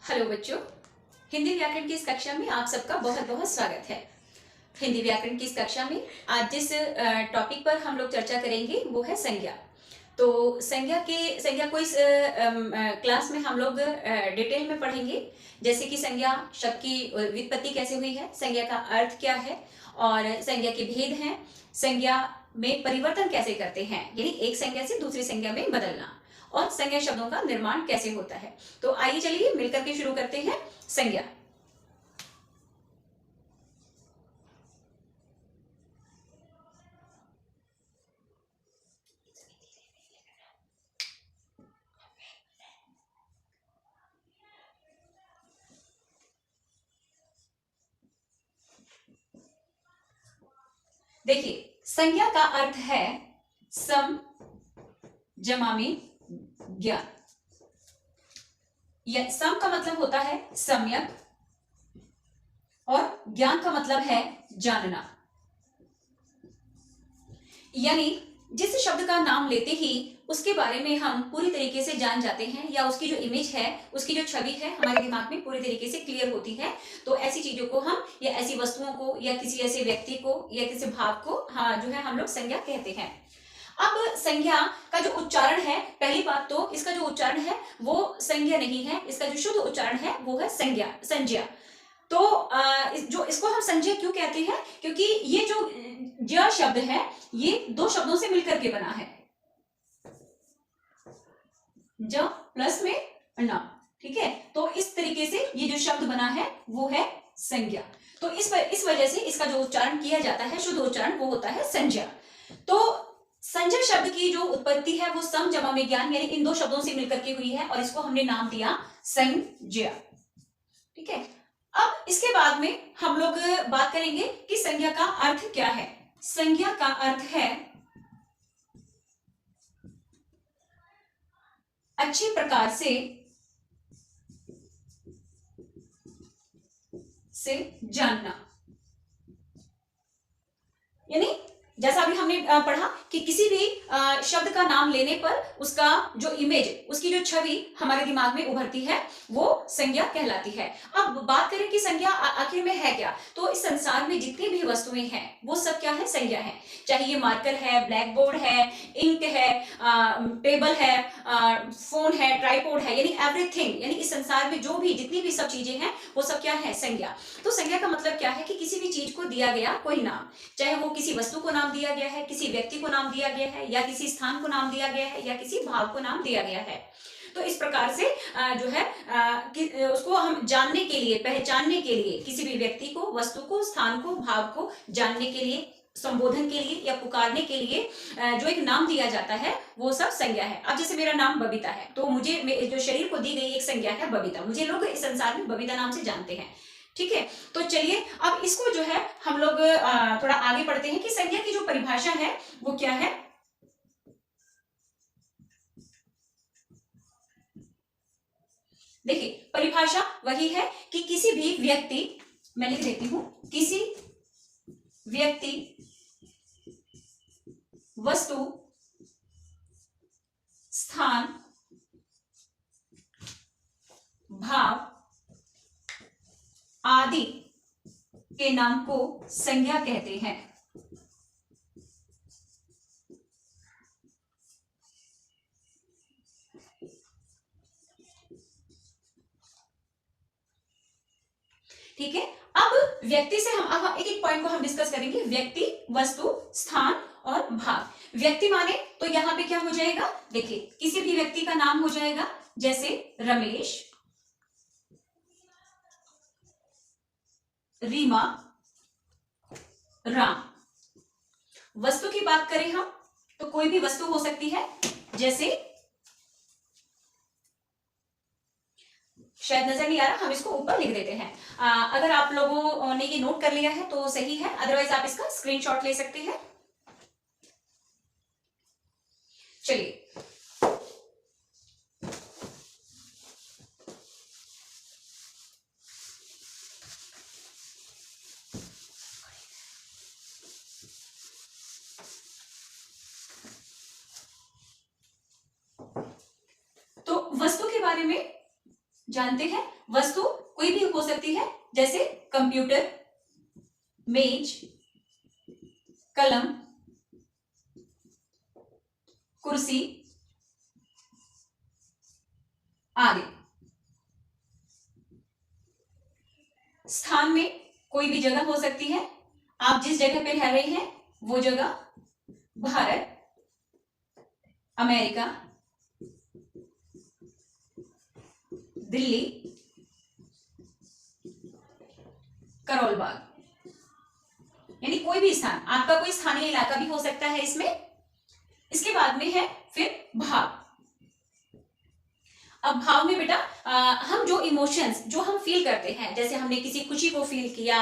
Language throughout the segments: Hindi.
हेलो बच्चों, हिंदी व्याकरण की इस कक्षा में आप सबका बहुत बहुत स्वागत है। हिंदी व्याकरण की इस कक्षा में आज जिस टॉपिक पर हम लोग चर्चा करेंगे वो है संज्ञा। तो संज्ञा को इस क्लास में हम लोग डिटेल में पढ़ेंगे, जैसे कि संज्ञा शब्द की व्युत्पत्ति कैसे हुई है, संज्ञा का अर्थ क्या है और संज्ञा के भेद हैं, संज्ञा में परिवर्तन कैसे करते हैं, यानी एक संज्ञा से दूसरी संज्ञा में बदलना, और संज्ञा शब्दों का निर्माण कैसे होता है। तो आइए चलिए मिलकर के शुरू करते हैं संज्ञा। देखिए, संज्ञा का अर्थ है सम जमा में ज्ञान। यह सम का मतलब होता है सम्यक और ज्ञान का मतलब है जानना। यानी जिस शब्द का नाम लेते ही उसके बारे में हम पूरी तरीके से जान जाते हैं, या उसकी जो इमेज है, उसकी जो छवि है हमारे दिमाग में पूरी तरीके से क्लियर होती है। तो ऐसी चीजों को हम, या ऐसी वस्तुओं को, या किसी ऐसे व्यक्ति को, या किसी भाव को जो है हम लोग संज्ञा कहते हैं। अब संज्ञा का जो उच्चारण है, पहली बात तो इसका जो उच्चारण है वो संज्ञा नहीं है, इसका जो शुद्ध उच्चारण है वो है संज्ञा। तो जो इसको हम संज्ञा क्यों कहते हैं, क्योंकि ये जो ज शब्द है ये दो शब्दों से मिलकर के बना है, ज प्लस में न, ठीक है। तो इस तरीके से ये जो शब्द बना है वो है संज्ञा। तो इस वजह से इसका जो उच्चारण किया जाता है, शुद्ध उच्चारण, वो होता है संज्ञा। तो संज्ञा शब्द की जो उत्पत्ति है वो सम जमा में ज्ञान, यानी इन दो शब्दों से मिलकर के हुई है, और इसको हमने नाम दिया संज्ञा, ठीक है। अब इसके बाद में हम लोग बात करेंगे कि संज्ञा का अर्थ क्या है। संज्ञा का अर्थ है अच्छी प्रकार से जानना। यानी जैसा अभी हमने पढ़ा कि किसी भी शब्द का नाम लेने पर उसका जो इमेज, उसकी जो छवि हमारे दिमाग में उभरती है वो संज्ञा कहलाती है। अब बात करें कि संज्ञा आखिर में है क्या, तो इस संसार में जितनी भी वस्तुएं हैं वो सब क्या है, संज्ञा है। चाहे ये मार्कर है, ब्लैक बोर्ड है, इंक है, टेबल है, फोन है, ट्राइपॉड है, यानी एवरीथिंग, यानी इस संसार में जो भी जितनी भी सब चीजें हैं वो सब क्या है, संज्ञा। तो संज्ञा का मतलब क्या है कि किसी भी चीज को दिया गया कोई नाम, चाहे वो किसी वस्तु को नाम दिया गया है, किसी व्यक्ति को नाम दिया गया है, या किसी स्थान को नाम दिया गया है, या किसी भाव को नाम दिया गया है। तो इस प्रकार से जो है उसको हम जानने के लिए, पहचानने के लिए, किसी भी व्यक्ति को, वस्तु को, स्थान को, भाव को जानने के लिए, संबोधन के लिए या पुकारने के लिए जो एक नाम दिया जाता है वो सब संज्ञा है। अब जैसे मेरा नाम बबीता है, तो मुझे जो शरीर को दी गई एक संज्ञा है बबीता, मुझे लोग इस संसार में बबीता नाम से जानते हैं, ठीक है। तो चलिए अब इसको जो है हम लोग थोड़ा आगे बढ़ते हैं कि संज्ञा की जो परिभाषा है वो क्या है। देखिए, परिभाषा वही है कि किसी भी व्यक्ति, मैं लिख देती हूं, किसी व्यक्ति, वस्तु, स्थान, भाव आदि के नाम को संज्ञा कहते हैं। ठीक है। अब व्यक्ति से हम एक एक पॉइंट को हम डिस्कस करेंगे, व्यक्ति, वस्तु, स्थान और भाव। व्यक्ति माने तो यहां पे क्या हो जाएगा, देखिए किसी भी व्यक्ति का नाम हो जाएगा, जैसे रमेश, रीमा, राम। वस्तु की बात करें हम तो कोई भी वस्तु हो सकती है, जैसे शायद नजर नहीं आ रहा, हम इसको ऊपर लिख देते हैं। अगर आप लोगों ने ये नोट कर लिया है तो सही है, अदरवाइज आप इसका स्क्रीनशॉट ले सकते हैं। चलिए, तो वस्तु के बारे में जानते हैं वस्तु कोई भी हो सकती है, जैसे कंप्यूटर, मेज, कलम, कुर्सी आदि। स्थान में कोई भी जगह हो सकती है, आप जिस जगह पे रह रहे हैं वो जगह भारत, अमेरिका, दिल्ली, करोल बाग, यानी कोई भी स्थान, आपका कोई स्थानीय इलाका भी हो सकता है इसमें। इसके बाद में है फिर भाव। अब भाव में बेटा हम जो इमोशंस जो हम फील करते हैं, जैसे हमने किसी खुशी को फील किया,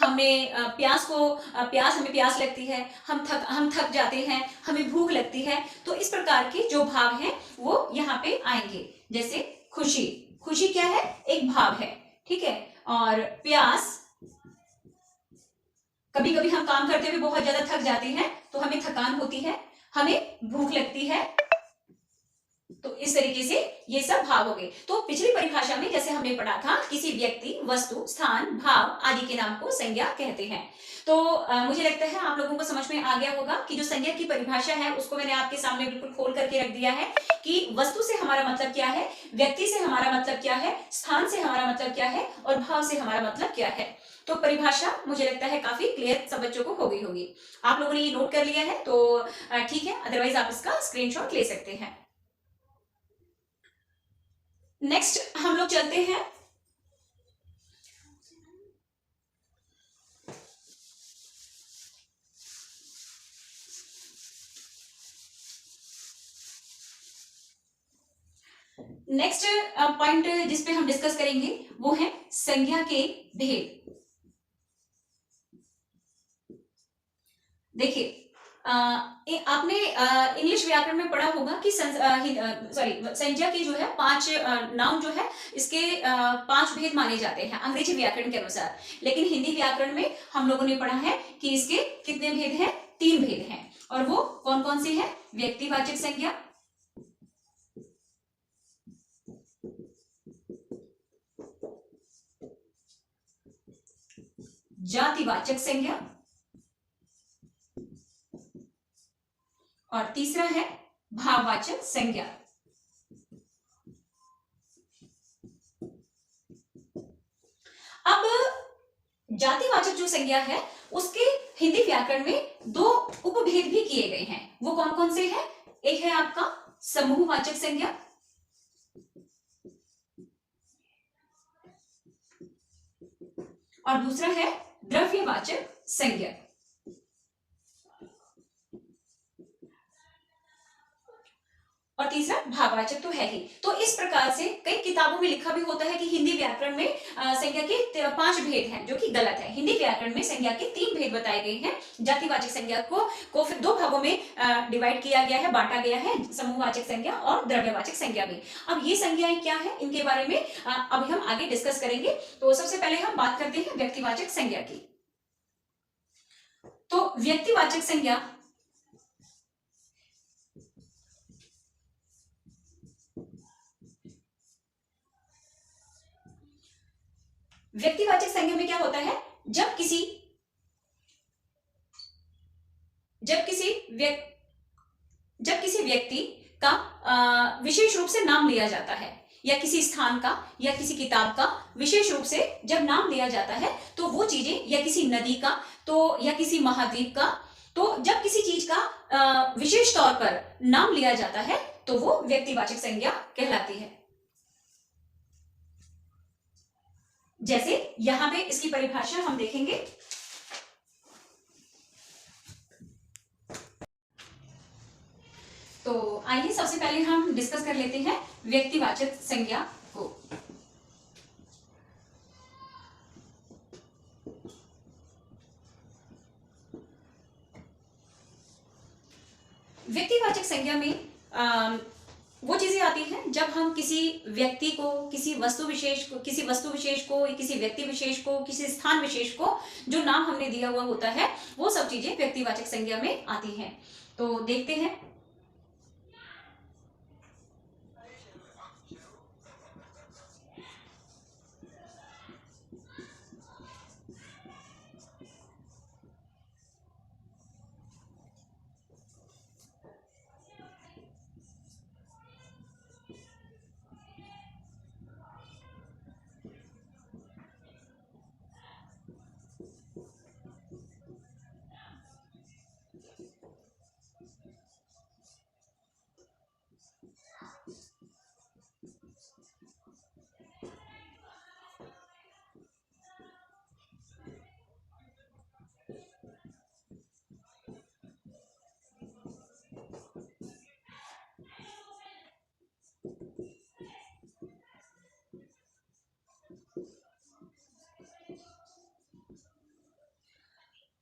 हमने हमें प्यास लगती है, हम थक जाते हैं, हमें भूख लगती है, तो इस प्रकार के जो भाव हैं वो यहाँ पे आएंगे। जैसे खुशी, खुशी क्या है, एक भाव है, ठीक है। और प्यास, कभी कभी हम काम करते हुए बहुत ज्यादा थक जाते हैं तो हमें थकान होती है, हमें भूख लगती है, तो इस तरीके से ये सब भाव हो गए। तो पिछली परिभाषा में जैसे हमने पढ़ा था, किसी व्यक्ति, वस्तु, स्थान, भाव आदि के नाम को संज्ञा कहते हैं। तो मुझे लगता है आप लोगों को समझ में आ गया होगा कि जो संज्ञा की परिभाषा है उसको मैंने आपके सामने बिल्कुल खोल करके रख दिया है कि वस्तु से हमारा मतलब क्या है, व्यक्ति से हमारा मतलब क्या है, स्थान से हमारा मतलब क्या है और भाव से हमारा मतलब क्या है। तो परिभाषा मुझे लगता है काफी क्लियर सब बच्चों को हो गई होगी। आप लोगों ने ये नोट कर लिया है तो ठीक है, अदरवाइज आप इसका स्क्रीनशॉट ले सकते हैं। नेक्स्ट हम लोग चलते हैं नेक्स्ट पॉइंट जिस पे हम डिस्कस करेंगे वो है संज्ञा के भेद। देखिए आपने इंग्लिश व्याकरण में पढ़ा होगा कि संज्ञा की जो है 5 नाउन जो है इसके 5 भेद माने जाते हैं अंग्रेजी व्याकरण के अनुसार, लेकिन हिंदी व्याकरण में हम लोगों ने पढ़ा है कि इसके कितने भेद हैं, 3 भेद हैं। और वो कौन कौन से हैं, व्यक्तिवाचक संज्ञा, जातिवाचक संज्ञा और तीसरा है भाववाचक संज्ञा। अब जातिवाचक जो संज्ञा है उसके हिंदी व्याकरण में 2 उपभेद भी किए गए हैं। वो कौन कौन से हैं, एक है आपका समूहवाचक संज्ञा और दूसरा है द्रव्यवाचक संज्ञा। और तीसरा भाववाचक तो है ही। तो इस प्रकार से कई किताबों में लिखा भी होता है कि हिंदी व्याकरण में संज्ञा के 5 भेद हैं, जो कि गलत है। हिंदी व्याकरण में संज्ञा के 3 भेद बताए गए हैं। जातिवाचक संज्ञा को फिर 2 भागों में डिवाइड किया गया है, बांटा गया है, समूहवाचक संज्ञा और द्रव्यवाचक संज्ञा में। अब ये संज्ञाएं क्या है, इनके बारे में अभी हम आगे डिस्कस करेंगे। तो सबसे पहले हम बात करते हैं व्यक्तिवाचक संज्ञा की। तो व्यक्तिवाचक संज्ञा व्यक्तिवाचक संज्ञा में क्या होता है, जब किसी व्यक्ति का विशेष रूप से नाम लिया जाता है, या किसी स्थान का या किसी किताब का विशेष रूप से जब नाम लिया जाता है, तो वो चीजें, या किसी नदी का तो या किसी महाद्वीप का, तो जब किसी चीज का विशेष तौर पर नाम लिया जाता है तो वो व्यक्तिवाचक संज्ञा कहलाती है। जैसे यहां पे इसकी परिभाषा हम देखेंगे। तो आइए सबसे पहले हम डिस्कस कर लेते हैं व्यक्तिवाचक संज्ञा को। व्यक्तिवाचक संज्ञा में वो चीजें आती हैं जब हम किसी व्यक्ति को, किसी वस्तु विशेष को, किसी व्यक्ति विशेष को, किसी स्थान विशेष को जो नाम हमने दिया हुआ होता है, वो सब चीजें व्यक्तिवाचक संज्ञा में आती हैं। तो देखते हैं।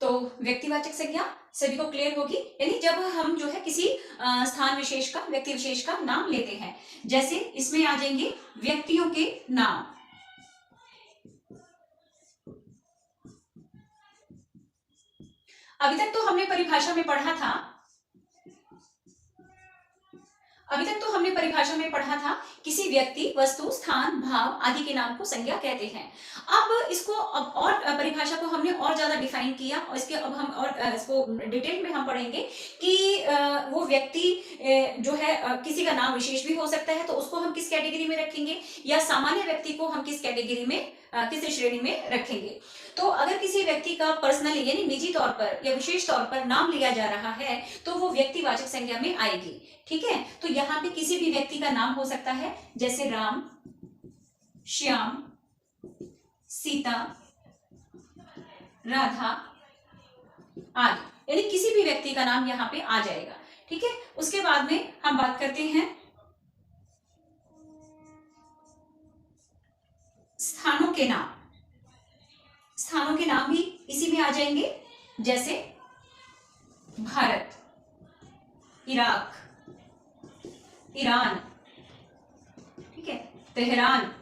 तो व्यक्तिवाचक संज्ञा सभी को क्लियर होगी, यानी जब हम जो है किसी स्थान विशेष का, व्यक्ति विशेष का नाम लेते हैं। जैसे इसमें आ जाएंगे व्यक्तियों के नाम। अभी तक तो हमने परिभाषा में पढ़ा था, किसी व्यक्ति, वस्तु, स्थान, भाव आदि के नाम को संज्ञा कहते हैं। अब इसको और परिभाषा को हमने और ज्यादा डिफाइन किया, और इसके अब हम और इसको डिटेल में हम पढ़ेंगे कि वो व्यक्ति जो है किसी का नाम विशेष भी हो सकता है, तो उसको हम किस कैटेगरी में रखेंगे, या सामान्य व्यक्ति को हम किस कैटेगरी में, किस श्रेणी में रखेंगे। तो अगर किसी व्यक्ति का पर्सनली यानी निजी तौर पर या विशेष तौर पर नाम लिया जा रहा है तो वो व्यक्तिवाचक संज्ञा में आएगी। ठीक है, तो यहाँ पे किसी भी व्यक्ति का नाम हो सकता है, जैसे राम, श्याम, सीता, राधा आदि, यानी किसी भी व्यक्ति का नाम यहाँ पे आ जाएगा। ठीक है, उसके बाद में हम बात करते हैं स्थानों के नाम। स्थानों के नाम भी इसी में आ जाएंगे, जैसे भारत, इराक, ईरान, ठीक है, तेहरान।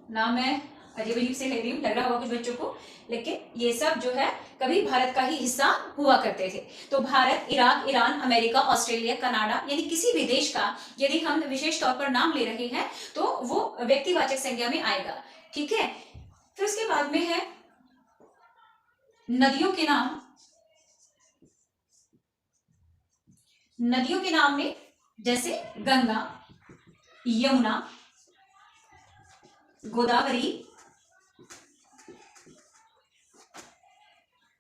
नाम मैं अजीब अजीब से ले रही हूं, लग रहा होगा कुछ बच्चों को, लेकिन ये सब जो है कभी भारत का ही हिस्सा हुआ करते थे। तो Bharat, Iraq, Iran, America, Australia, Canada, यानी किसी भी देश का यदि हम विशेष तौर पर नाम ले रहे हैं तो वो व्यक्तिवाचक संज्ञा में आएगा। ठीक है, फिर उसके बाद में है नदियों के नाम। नदियों के नाम में जैसे गंगा, यमुना, गोदावरी,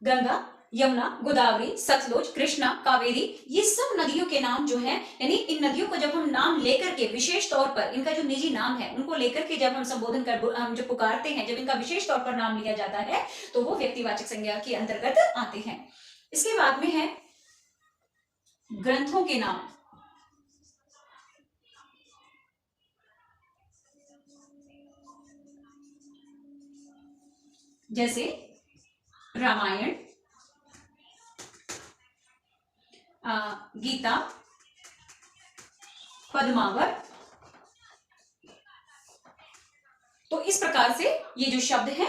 गंगा, यमुना, गोदावरी, सतलुज, कृष्णा, कावेरी, ये सब नदियों के नाम जो है, यानी इन नदियों को जब हम नाम लेकर के विशेष तौर पर, इनका जो निजी नाम है उनको लेकर के जब हम संबोधन कर, हम जब पुकारते हैं, जब इनका विशेष तौर पर नाम लिया जाता है तो वो व्यक्तिवाचक संज्ञा के अंतर्गत आते हैं। इसके बाद में है ग्रंथों के नाम। जैसे रामायण, गीता, पद्मावत। तो इस प्रकार से ये जो शब्द है,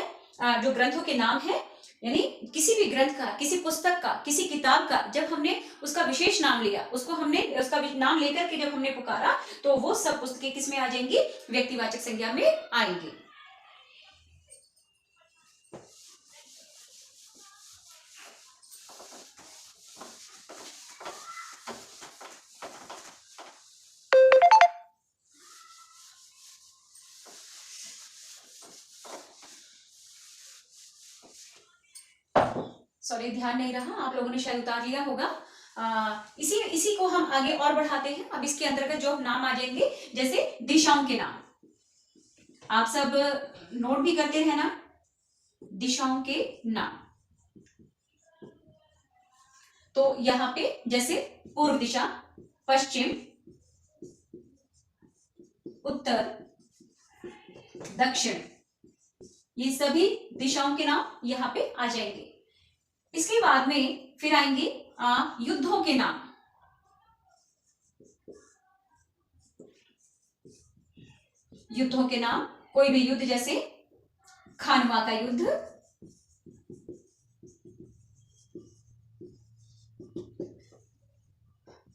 जो ग्रंथों के नाम है, यानी किसी भी ग्रंथ का, किसी पुस्तक का, किसी किताब का जब हमने उसका विशेष नाम लिया, उसको हमने उसका नाम लेकर के जब हमने पुकारा तो वो सब पुस्तकें किस में आ जाएंगी, व्यक्तिवाचक संज्ञा में आएंगी। सॉरी, ध्यान नहीं रहा, आप लोगों ने शायद उतार लिया होगा। इसी को हम आगे और बढ़ाते हैं। अब इसके अंतर्गत जो नाम आ जाएंगे, जैसे दिशाओं के नाम। आप सब नोट भी करते रहना, दिशाओं के नाम। तो यहाँ पे जैसे पूर्व दिशा, पश्चिम, उत्तर, दक्षिण, ये सभी दिशाओं के नाम यहाँ पे आ जाएंगे। इसके बाद में फिर आएंगे युद्धों के नाम। युद्धों के नाम, कोई भी युद्ध, जैसे खानवा का युद्ध,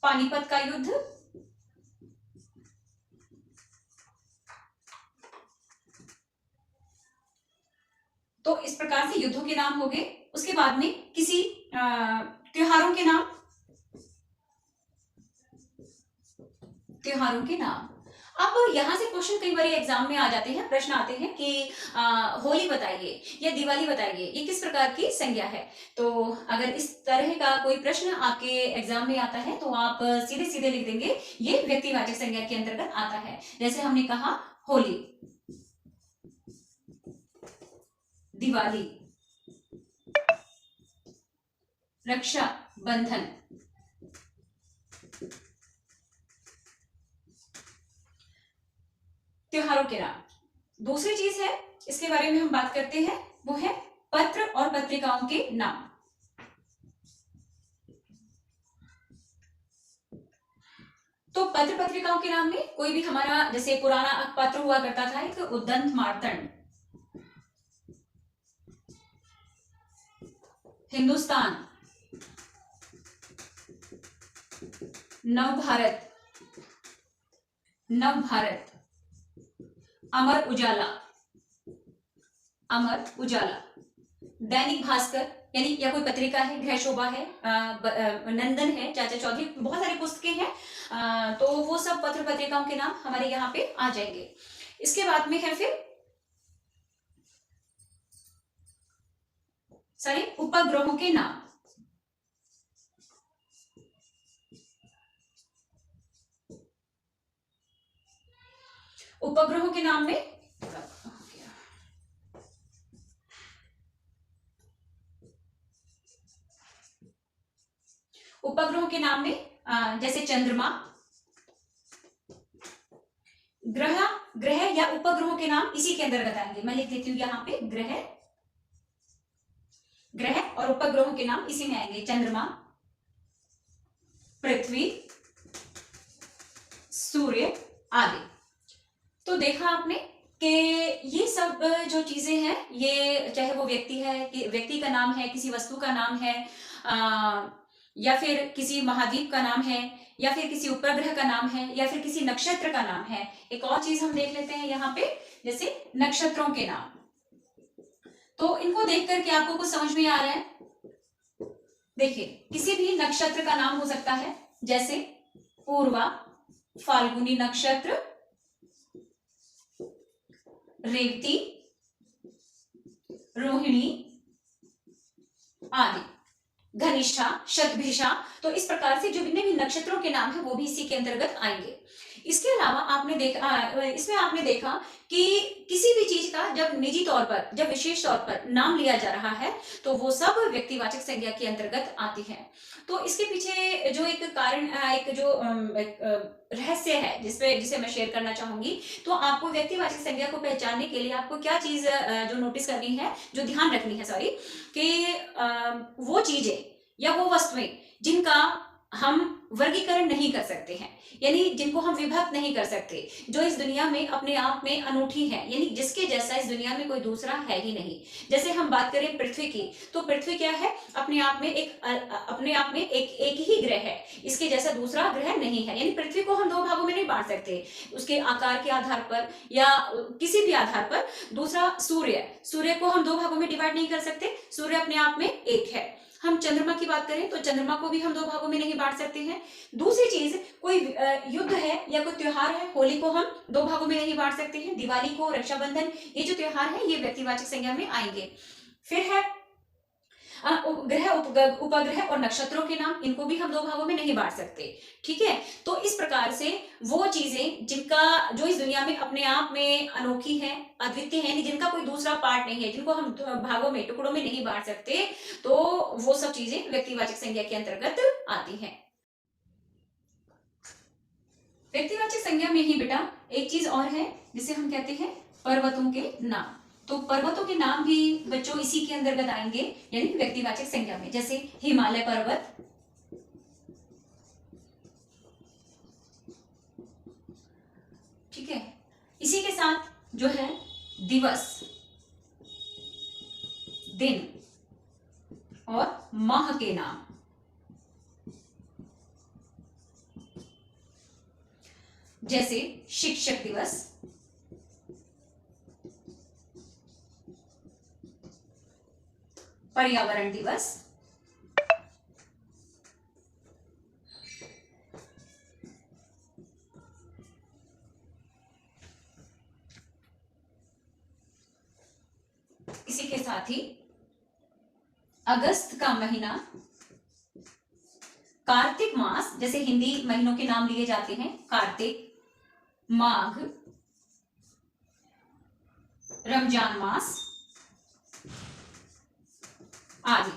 पानीपत का युद्ध, तो इस प्रकार से युद्धों के नाम हो गए। उसके बाद में किसी त्योहारों के नाम। त्योहारों के नाम, अब यहां से क्वेश्चन कई बार एग्जाम में आ जाते हैं, प्रश्न आते हैं कि होली बताइए या दिवाली बताइए, ये किस प्रकार की संज्ञा है। तो अगर इस तरह का कोई प्रश्न आपके एग्जाम में आता है तो आप सीधे सीधे लिख देंगे ये व्यक्तिवाचक संज्ञा के अंतर्गत आता है। जैसे हमने कहा होली, दिवाली, रक्षा बंधन, त्योहारों के नाम। दूसरी चीज है, इसके बारे में हम बात करते हैं, वो है पत्र और पत्रिकाओं के नाम। तो पत्र पत्रिकाओं के नाम में कोई भी हमारा जैसे पुराना पत्र हुआ करता था एक उद्दंत मार्तंड, हिंदुस्तान, नवभारत, नवभारत, अमर उजाला, अमर उजाला, दैनिक भास्कर यानी या कोई पत्रिका है, गृह शोभा है, नंदन है, चाचा चौधरी, बहुत सारी पुस्तकें हैं। तो वो सब पत्र पत्रिकाओं के नाम हमारे यहाँ पे आ जाएंगे। इसके बाद में है फिर सारे उपग्रहों के नाम। उपग्रहों के नाम में उपग्रहों के नाम में जैसे चंद्रमा, ग्रह या उपग्रहों के नाम इसी के अंतर्गत आएंगे। मैं लिख देती हूँ यहाँ पे ग्रह और उपग्रहों के नाम इसी में आएंगे, चंद्रमा, पृथ्वी, सूर्य आदि। तो देखा आपने कि ये सब जो चीजें हैं, ये चाहे वो व्यक्ति है कि व्यक्ति का नाम है, किसी वस्तु का नाम है, या फिर किसी महाद्वीप का नाम है, या फिर किसी उपग्रह का नाम है, या फिर किसी नक्षत्र का नाम है। एक और चीज हम देख लेते हैं यहाँ पे, जैसे नक्षत्रों के नाम। तो इनको देख करके आपको कुछ समझ में आ रहा है? देखिए, किसी भी नक्षत्र का नाम हो सकता है, जैसे पूर्वा, फाल्गुनी नक्षत्र, रेवती, रोहिणी आदि, घनिष्ठा, शतभिषा। तो इस प्रकार से जो जितने भी नक्षत्रों के नाम है वो भी इसी के अंतर्गत आएंगे। इसके अलावा इसमें आपने देखा कि किसी भी चीज का जब निजी तौर पर, जब विशेष तौर पर नाम लिया जा रहा है तो वो सब व्यक्तिवाचक संज्ञा के अंतर्गत आती है। तो इसके पीछे जो एक कारण, एक जो रहस्य है जिसे मैं शेयर करना चाहूंगी, तो आपको व्यक्तिवाचक संज्ञा को पहचानने के लिए आपको क्या चीज जो नोटिस करनी है, जो ध्यान रखनी है, सॉरी, कि वो चीजें या वो वस्तुएं जिनका हम वर्गीकरण नहीं कर सकते हैं, यानी जिनको हम विभक्त नहीं कर सकते, जो इस दुनिया में अपने आप में अनूठी है, यानी जिसके जैसा इस दुनिया में कोई दूसरा है ही नहीं। जैसे हम बात करें पृथ्वी की, तो पृथ्वी क्या है? अपने आप में एक ही ग्रह है, इसके जैसा दूसरा ग्रह नहीं है। यानी पृथ्वी को हम दो भागों में नहीं बांट सकते उसके आकार के आधार पर या किसी भी आधार पर। दूसरा सूर्य को हम दो भागों में डिवाइड नहीं कर सकते, सूर्य अपने आप में एक है। हम चंद्रमा की बात करें तो चंद्रमा को भी हम दो भागों में नहीं बांट सकते हैं। दूसरी चीज, कोई युद्ध है या कोई त्योहार है, होली को हम दो भागों में नहीं बांट सकते हैं, दिवाली को, रक्षाबंधन, ये जो त्योहार है ये व्यक्तिवाचक संज्ञा में आएंगे। फिर है ग्रह, उपग्रह और नक्षत्रों के नाम, इनको भी हम दो भागों में नहीं बांट सकते। ठीक है, तो इस प्रकार से वो चीजें जो इस दुनिया में अपने आप में अनोखी है, अद्वितीय है, जिनका कोई दूसरा पार्ट नहीं है, जिनको हम भागों में, टुकड़ों में नहीं बांट सकते, तो वो सब चीजें व्यक्तिवाचक संज्ञा के अंतर्गत आती हैं। व्यक्तिवाचक संज्ञा में ही बेटा एक चीज और है जिसे हम कहते हैं पर्वतों के नाम। तो पर्वतों के नाम भी बच्चों इसी के अंतर्गत आएंगे, यानी व्यक्तिवाचक संज्ञा में। जैसे हिमालय पर्वत, ठीक है। इसी के साथ जो है दिवस, दिन और माह के नाम, जैसे शिक्षक दिवस, पर्यावरण दिवस, इसी के साथ ही अगस्त का महीना, कार्तिक मास, जैसे हिंदी महीनों के नाम लिए जाते हैं, कार्तिक, माघ, रमजान मास आदि।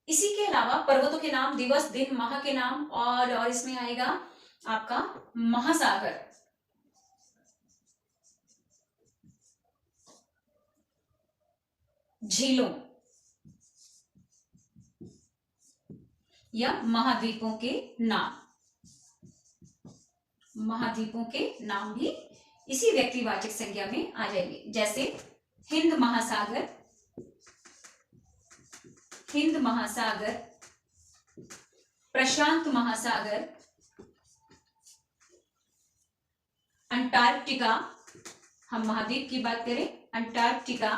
इसी के अलावा पर्वतों के नाम, दिवस, दिन, माह के नाम, और इसमें आएगा आपका महासागर, झीलों, या महाद्वीपों के नाम। महाद्वीपों के नाम भी इसी व्यक्तिवाचक संज्ञा में आ जाएंगे, जैसे हिंद महासागर, हिंद महासागर, प्रशांत महासागर, अंटार्कटिका, हम महाद्वीप की बात करें, अंटार्कटिका,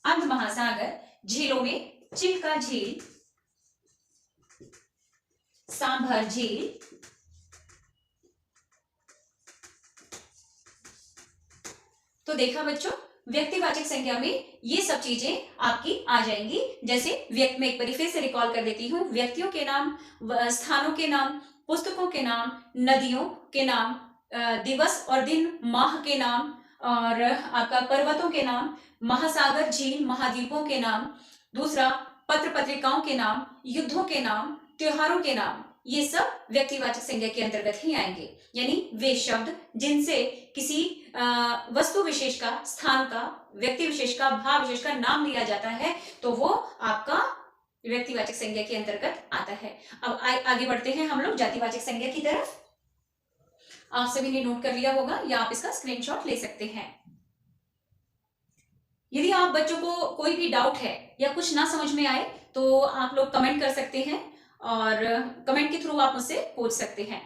अंध महासागर, झीलों में चिल्का झील, सांभर झील, तो देखा बच्चों, व्यक्तिवाचक संज्ञा में ये सब चीजें आपकी आ जाएंगी। जैसे व्यक्ति, मैं एक बार फिर से रिकॉल कर देती हूँ, व्यक्तियों के नाम, स्थानों के नाम, पुस्तकों के नाम, नदियों के नाम, दिवस और दिन, माह के नाम, और आपका पर्वतों के नाम, महासागर, झील, महाद्वीपों के नाम, दूसरा पत्र पत्रिकाओं के नाम, युद्धों के नाम, त्योहारों के नाम, ये सब व्यक्तिवाचक संज्ञा के अंतर्गत ही आएंगे। यानी वे शब्द जिनसे किसी वस्तु विशेष का, स्थान का, व्यक्ति विशेष का, भाव विशेष का नाम लिया जाता है, तो वो आपका व्यक्तिवाचक संज्ञा के अंतर्गत आता है। अब आगे बढ़ते हैं हम लोग जातिवाचक संज्ञा की तरफ। आप सभी ने नोट कर लिया होगा या आप इसका स्क्रीनशॉट ले सकते हैं। यदि आप बच्चों को कोई भी डाउट है या कुछ ना समझ में आए तो आप लोग कमेंट कर सकते हैं और कमेंट के थ्रू आप मुझसे पूछ सकते हैं।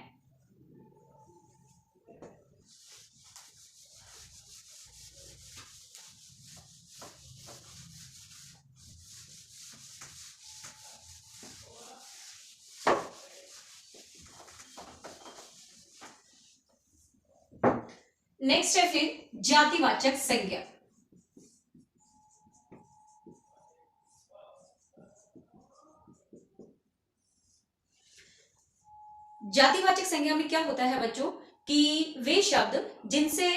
नेक्स्ट है फिर जातिवाचक संज्ञा। जातिवाचक संज्ञा में क्या होता है बच्चों कि वे शब्द जिनसे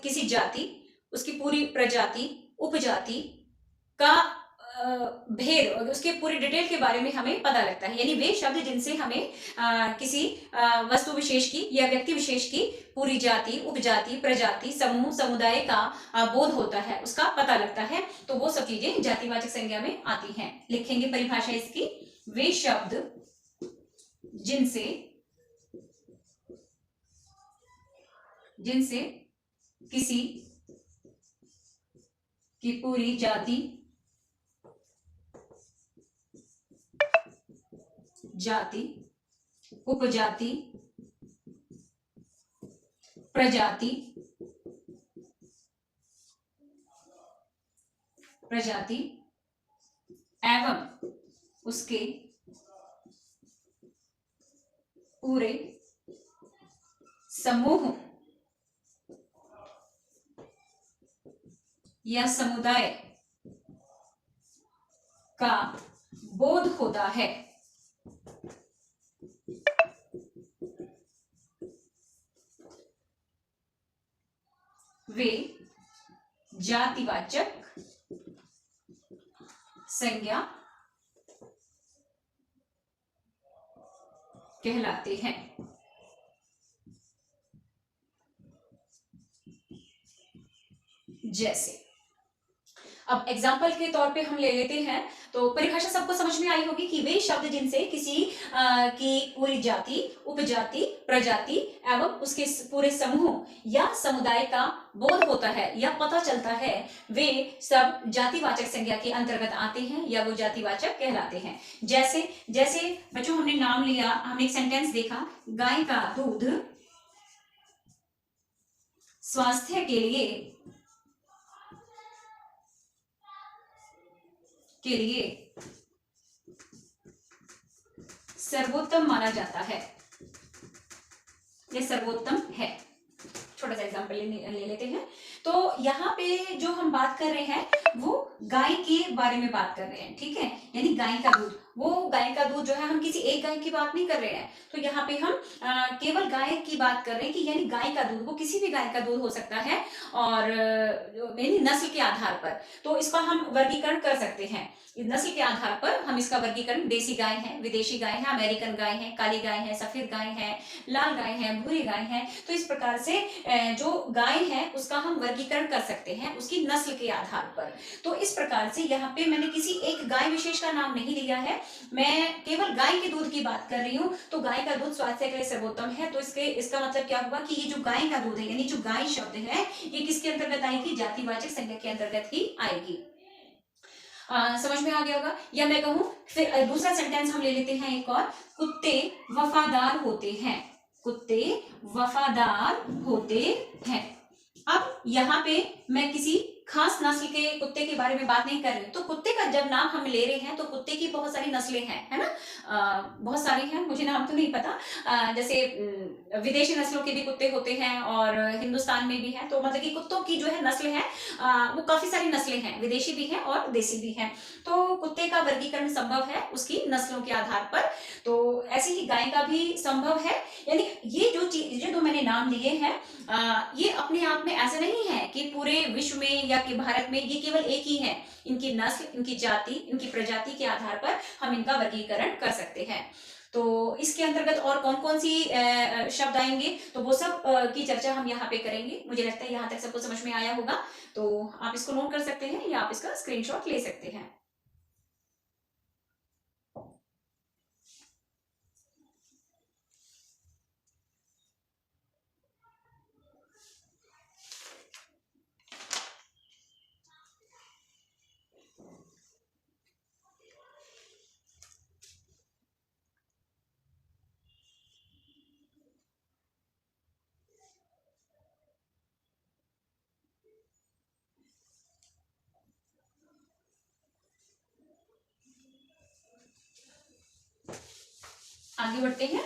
किसी जाति, उसकी पूरी प्रजाति, उपजाति का भेद, उसके पूरे डिटेल के बारे में हमें पता लगता है। यानी वे शब्द जिनसे हमें किसी वस्तु विशेष की या व्यक्ति विशेष की पूरी जाति, उपजाति, प्रजाति, समूह, समुदाय का बोध होता है, उसका पता लगता है, तो वो सब चीजें जातिवाचक संज्ञा में आती हैं। लिखेंगे परिभाषा इसकी, वे शब्द जिनसे किसी की पूरी जाति, उपजाति, प्रजाति एवं उसके पूरे समूह या समुदाय का बोध होता है, वे जातिवाचक संज्ञा कहलाते हैं। जैसे अब एग्जाम्पल के तौर पे हम ले लेते हैं, तो परिभाषा सबको समझ में आई होगी कि वे शब्द जिनसे किसी की पूरी जाति, उपजाति, प्रजाति एवं उसके पूरे समूह या समुदाय का बोध होता है या पता चलता है, वे सब जातिवाचक संज्ञा के अंतर्गत आते हैं या वो जातिवाचक कहलाते हैं। जैसे जैसे बच्चों हमने नाम लिया, हमने एक सेंटेंस देखा, गाय का दूध स्वास्थ्य के लिए सर्वोत्तम माना जाता है, यह सर्वोत्तम है। छोटा सा एग्जांपल ले लेते हैं। तो यहाँ पे जो हम बात कर रहे हैं वो गाय के बारे में बात कर रहे हैं, ठीक है। यानी गाय का दूध, वो गाय का दूध जो है, हम किसी एक गाय की बात नहीं कर रहे हैं, तो यहाँ पे हम केवल गाय की बात कर रहे हैं कि यानी गाय का दूध, वो किसी भी गाय का दूध हो सकता है और यानी नस्ल के आधार पर, तो इसका हम वर्गीकरण कर सकते हैं। नस्ल के आधार पर हम इसका वर्गीकरण, देसी गाय है, विदेशी गाय है, अमेरिकन गाय है, काली गाय है, सफेद गाय है, लाल गाय है, भूरी गाय है, तो इस प्रकार से जो गाय है उसका हम वर्गीकरण कर सकते हैं उसकी नस्ल के आधार पर। तो इस इस प्रकार से यहाँ पे मैंने किसी एक गाय विशेष का नाम नहीं लिया है, मैं केवल गाय के दूध की बात कर रही हूँ। तो गाय का दूध स्वास्थ्य के लिए सर्वोत्तम है, तो इसका मतलब क्या हुआ कि ये जो गाय का दूध है यानी जो गाय शब्द है ये किसके अंतर्गत आएगी, जातिवाचक संज्ञा के अंतर्गत ही आएगी। समझ में आ गया होगा। या मैं कहूं फिर दूसरा सेंटेंस हम ले लेते हैं एक और, कुत्ते वफादार होते हैं, कुत्ते वफादार होते हैं। अब यहाँ पे मैं किसी खास नस्ल के कुत्ते के बारे में बात नहीं कर रही हूँ। तो कुत्ते का जब नाम हम ले रहे हैं तो कुत्ते की बहुत सारी नस्लें हैं, है ना, बहुत सारी हैं, मुझे नाम तो नहीं पता। जैसे विदेशी नस्लों के भी कुत्ते होते हैं और हिंदुस्तान में भी है, तो मतलब कि कुत्तों की जो है नस्ल है वो काफी सारी नस्लें हैं, विदेशी भी हैं और देसी भी हैं। तो कुत्ते का वर्गीकरण संभव है उसकी नस्लों के आधार पर, तो ऐसे ही गाय का भी संभव है। यानी ये जो मैंने नाम लिए हैं ये अपने आप में ऐसा नहीं है कि पूरे विश्व में या कि भारत में ये केवल एक ही है, इनकी नस्ल, इनकी जाति, इनकी प्रजाति के आधार पर हम इनका वर्गीकरण कर सकते हैं। तो इसके अंतर्गत और कौन कौन सी शब्द आएंगे तो वो सब की चर्चा हम यहाँ पे करेंगे। मुझे लगता है यहाँ तक सबको समझ में आया होगा, तो आप इसको नोट कर सकते हैं या आप इसका स्क्रीनशॉट ले सकते हैं। आगे बढ़ते हैं।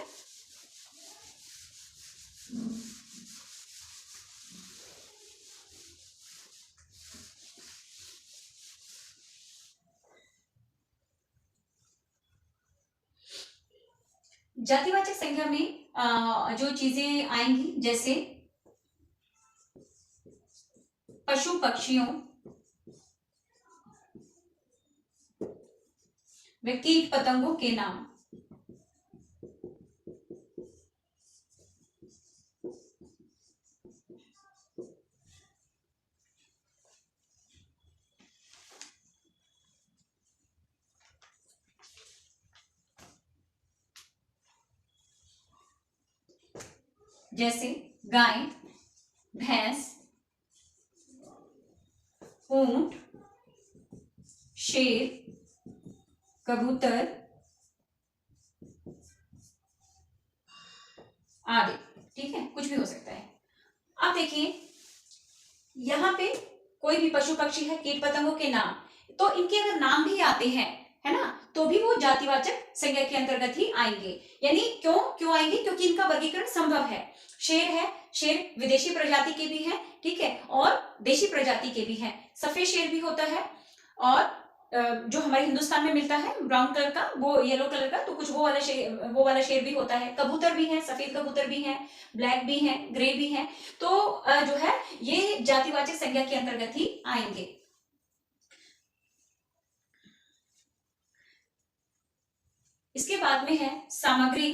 जातिवाचक संज्ञा में जो चीजें आएंगी जैसे पशु पक्षियों व कीट पतंगों के नाम, जैसे गाय, भैंस, ऊंट, शेर, कबूतर आदि। ठीक है, कुछ भी हो सकता है। अब देखिए यहाँ पे कोई भी पशु पक्षी है, कीट पतंगों के नाम, तो इनके अगर नाम भी आते हैं, है ना, तो भी वो जातिवाचक संज्ञा के अंतर्गत ही आएंगे। यानी क्यों आएंगे, क्योंकि इनका वर्गीकरण संभव है। शेर है, शेर विदेशी प्रजाति के भी है, ठीक है, और देशी प्रजाति के भी है। सफेद शेर भी होता है और जो हमारे हिंदुस्तान में मिलता है ब्राउन कलर का, वो येलो कलर का, तो कुछ वो वाला शेर भी होता है। कबूतर भी है, सफेद कबूतर भी है, ब्लैक भी है, ग्रे भी है। तो जो है ये जातिवाचक संज्ञा के अंतर्गत ही आएंगे। इसके बाद में है सामग्री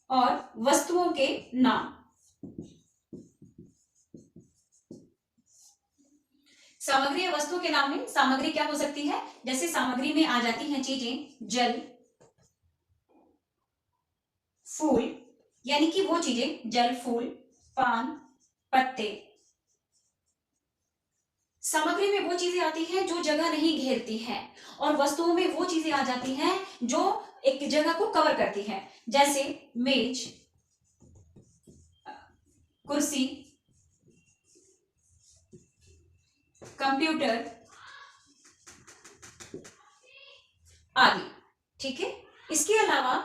और वस्तुओं के नाम। सामग्री या वस्तु के नाम में सामग्री क्या हो सकती है, जैसे सामग्री में आ जाती हैं चीजें जल, फूल, यानी कि वो चीजें जल, फूल, पान, पत्ते। सामग्री में वो चीजें आती हैं जो जगह नहीं घेरती हैं, और वस्तुओं में वो चीजें आ जाती हैं जो एक जगह को कवर करती हैं, जैसे मेज, कुर्सी, कंप्यूटर आदि। ठीक है, इसके अलावा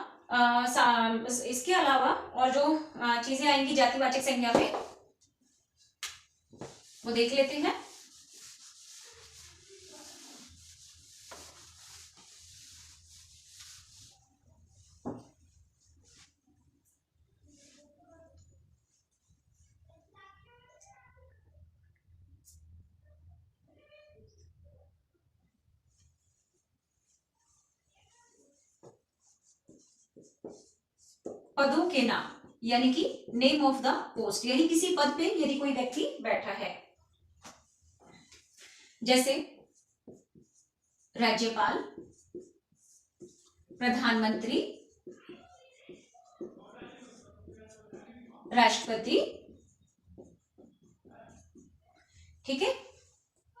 और जो चीजें आएंगी जातिवाचक संज्ञा में वो देख लेते हैं। पदों के नाम, यानी कि नेम ऑफ द पोस्ट, यानी किसी पद पे यदि कोई व्यक्ति बैठा है, जैसे राज्यपाल, प्रधानमंत्री, राष्ट्रपति। ठीक है,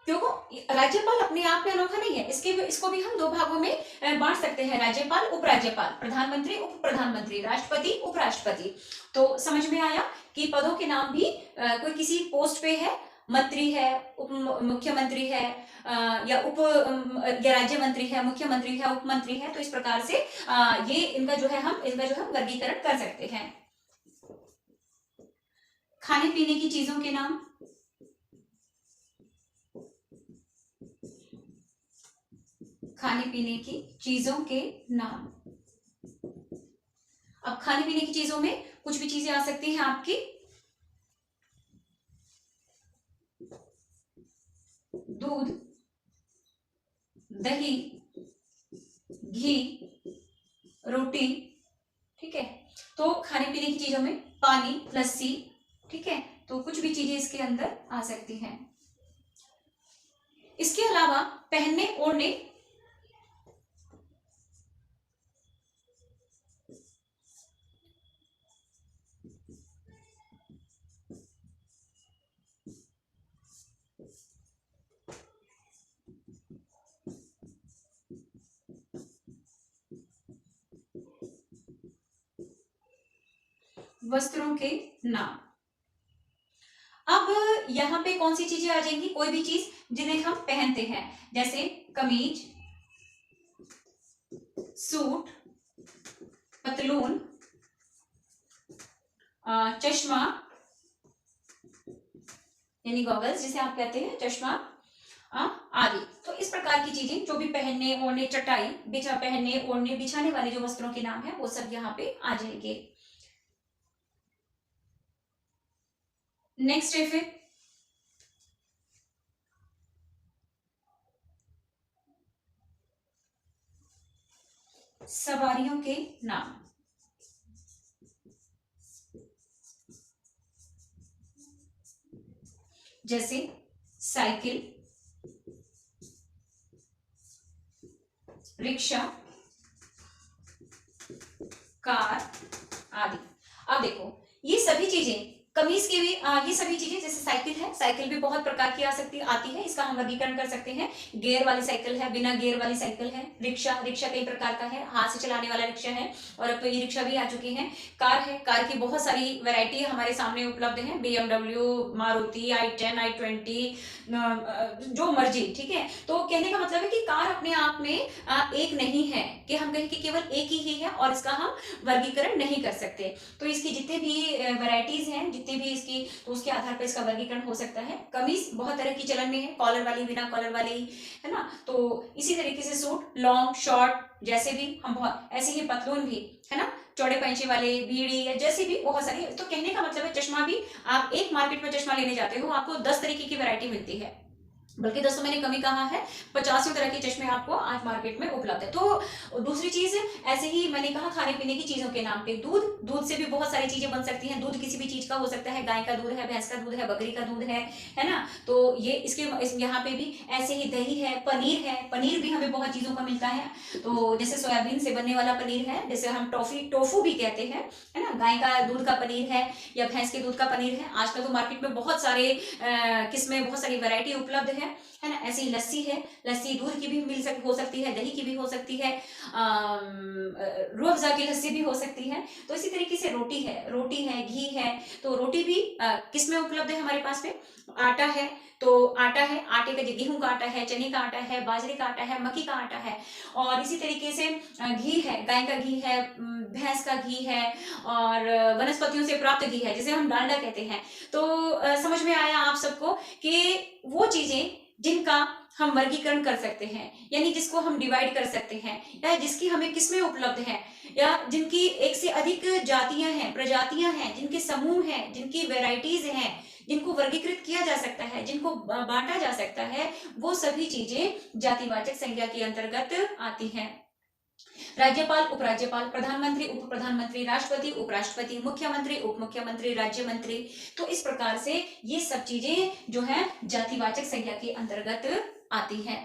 क्योंकि राज्यपाल अपने आप में अनोखा नहीं है, इसको भी हम दो भागों में बांट सकते हैं, राज्यपाल, उपराज्यपाल, प्रधानमंत्री, उप प्रधानमंत्री, राष्ट्रपति, उपराष्ट्रपति। तो समझ में आया कि पदों के नाम भी कोई किसी पोस्ट पे है, मंत्री है, उप मुख्यमंत्री है, या राज्य मंत्री है, मुख्यमंत्री है, उप मंत्री है। तो इस प्रकार से ये इनका जो है हम वर्गीकरण कर सकते हैं। खाने पीने की चीजों के नाम, खाने पीने की चीजों के नाम। अब खाने पीने की चीजों में कुछ भी चीजें आ सकती हैं आपकी, दूध, दही, घी, रोटी। ठीक है, तो खाने पीने की चीजों में पानी, लस्सी। ठीक है, तो कुछ भी चीजें इसके अंदर आ सकती हैं। इसके अलावा पहनने ओढ़ने, वस्त्रों के नाम। अब यहां पे कौन सी चीजें आ जाएंगी, कोई भी चीज जिन्हें हम पहनते हैं, जैसे कमीज, सूट, पतलून, चश्मा यानी गॉगल्स जिसे आप कहते हैं, चश्मा आदि। तो इस प्रकार की चीजें जो भी पहनने ओढ़ने, चटाई, पहनने ओढ़ने बिछाने वाले जो वस्त्रों के नाम है वो सब यहाँ पे आ जाएंगे। नेक्स्ट है फिर सवारियों के नाम, जैसे साइकिल, रिक्शा, कार आदि। अब देखो ये सभी चीजें, कमीज की भी ये सभी चीजें, जैसे साइकिल है, साइकिल भी बहुत प्रकार की आती है, इसका हम वर्गीकरण कर सकते हैं। गियर वाली साइकिल है, बिना गियर वाली साइकिल है। रिक्शा कई प्रकार का है, हाथ से चलाने वाला रिक्शा है, और अब तो ई रिक्शा भी आ चुकी है। कार है, कार की बहुत सारी वैरायटी हमारे सामने उपलब्ध है, BMW, मारुति, i10, i20, जो मर्जी। ठीक है, तो कहने का मतलब है कि कार अपने आप में एक नहीं है कि हम कहें कि केवल एक ही है और इसका हम वर्गीकरण नहीं कर सकते। तो इसकी जितने भी वैरायटीज हैं, जितनी भी इसकी, तो उसके आधार पर इसका वर्गीकरण हो सकता है। कमीज बहुत तरह की चलन में है, कॉलर वाली, बिना कॉलर वाली, है ना। तो इसी तरीके से सूट, लॉन्ग, शॉर्ट, जैसे भी हम बहुत, ऐसे ही पतलून भी, है ना, चौड़े पैंचे वाले, बीड़ी, या जैसे भी बहुत सारी। तो कहने का मतलब है चश्मा भी, आप एक मार्केट में चश्मा लेने जाते हो, आपको 10 तरीके की वैरायटी मिलती है, बल्कि दोस्तों मैंने कमी कहा है, 50 तरह के चश्मे आपको आज मार्केट में उपलब्ध है। तो दूसरी चीज, ऐसे ही मैंने कहा खाने पीने की चीजों के नाम पे, दूध से भी बहुत सारी चीजें बन सकती हैं। दूध किसी भी चीज का हो सकता है, गाय का दूध है, भैंस का दूध है, बकरी का दूध है ना। तो ये यहाँ पे भी ऐसे ही दही है, पनीर भी हमें बहुत चीजों का मिलता है। तो जैसे सोयाबीन से बनने वाला पनीर है, जैसे हम टोफू भी कहते हैं, है ना। गाय का दूध का पनीर है या भैंस के दूध का पनीर है। आजकल तो मार्केट में बहुत सारे किस्में, बहुत सारी वैरायटी उपलब्ध है ना। ऐसे ही लस्सी है, लस्सी दूध की भी हो सकती है, दही की भी हो सकती है, रूह अफ़ज़ा की लस्सी भी हो सकती है। तो इसी तरीके से रोटी है, घी है। तो रोटी भी किसमें उपलब्ध है हमारे पास में, आटा है, तो आटा है, आटे का, गेहूं का आटा है, चने का आटा है, बाजरे का आटा है, मक्की का आटा है। और इसी तरीके से घी है, गाय का घी है, भैंस का घी है, और वनस्पतियों से प्राप्त घी है, जिसे हम डालडा कहते हैं। तो समझ में आया आप सबको कि वो चीजें जिनका हम वर्गीकरण कर सकते हैं, यानी जिसको हम डिवाइड कर सकते हैं, या जिसकी हमें किस्में उपलब्ध हैं, या जिनकी एक से अधिक जातियां हैं, प्रजातियां हैं, जिनके समूह हैं, जिनकी वैरायटीज हैं, जिनको वर्गीकृत किया जा सकता है, जिनको बांटा जा सकता है, वो सभी चीजें जातिवाचक संज्ञा के अंतर्गत आती हैं। राज्यपाल, उपराज्यपाल, प्रधानमंत्री, उप प्रधानमंत्री, राष्ट्रपति, उपराष्ट्रपति, मुख्यमंत्री, उप मुख्यमंत्री, राज्य मंत्री। तो इस प्रकार से ये सब चीजें जो है जातिवाचक संज्ञा के अंतर्गत आती है।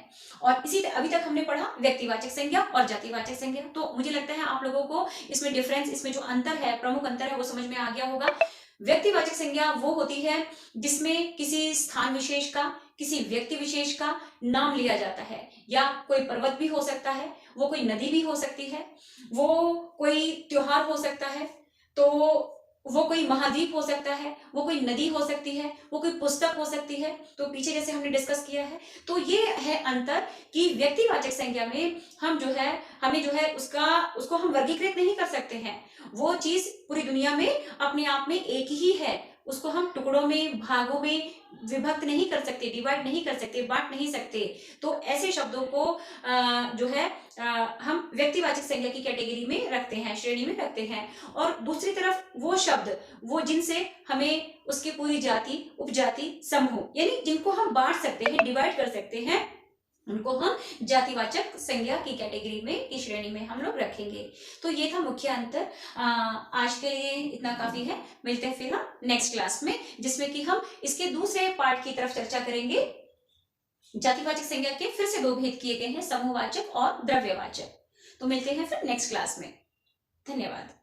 और इसी अभी तक हमने पढ़ा व्यक्तिवाचक संज्ञा और जातिवाचक संज्ञा। तो मुझे लगता है आप लोगों को इसमें डिफरेंस, इसमें जो अंतर है, प्रमुख अंतर है, वो समझ में आ गया होगा। व्यक्तिवाचक संज्ञा वो होती है जिसमें किसी स्थान विशेष का, किसी व्यक्ति विशेष का नाम लिया जाता है, या कोई पर्वत भी हो सकता है, वो कोई नदी भी हो सकती है, वो कोई त्योहार हो सकता है, तो वो कोई महाद्वीप हो सकता है, वो कोई नदी हो सकती है, वो कोई पुस्तक हो सकती है। तो पीछे जैसे हमने डिस्कस किया है, तो ये है अंतर कि व्यक्तिवाचक संज्ञा में हम जो है, हमें जो है उसको हम वर्गीकृत नहीं कर सकते हैं। वो चीज पूरी दुनिया में अपने आप में एक ही है, उसको हम टुकड़ों में, भागों में विभक्त नहीं कर सकते, डिवाइड नहीं कर सकते, बांट नहीं सकते। तो ऐसे शब्दों को जो है हम व्यक्तिवाचक संज्ञा की कैटेगरी में रखते हैं, श्रेणी में रखते हैं। और दूसरी तरफ वो शब्द, वो जिनसे हमें उसकी पूरी जाति, उपजाति, समूह, यानी जिनको हम बांट सकते हैं, डिवाइड कर सकते हैं, उनको हम जातिवाचक संज्ञा की कैटेगरी में, की श्रेणी में हम लोग रखेंगे। तो ये था मुख्य अंतर। आज के लिए इतना काफी है। मिलते हैं फिर हम नेक्स्ट क्लास में, जिसमें कि हम इसके दूसरे पार्ट की तरफ चर्चा करेंगे। जातिवाचक संज्ञा के फिर से दो भेद किए गए हैं, समूहवाचक और द्रव्यवाचक। तो मिलते हैं फिर नेक्स्ट क्लास में। धन्यवाद।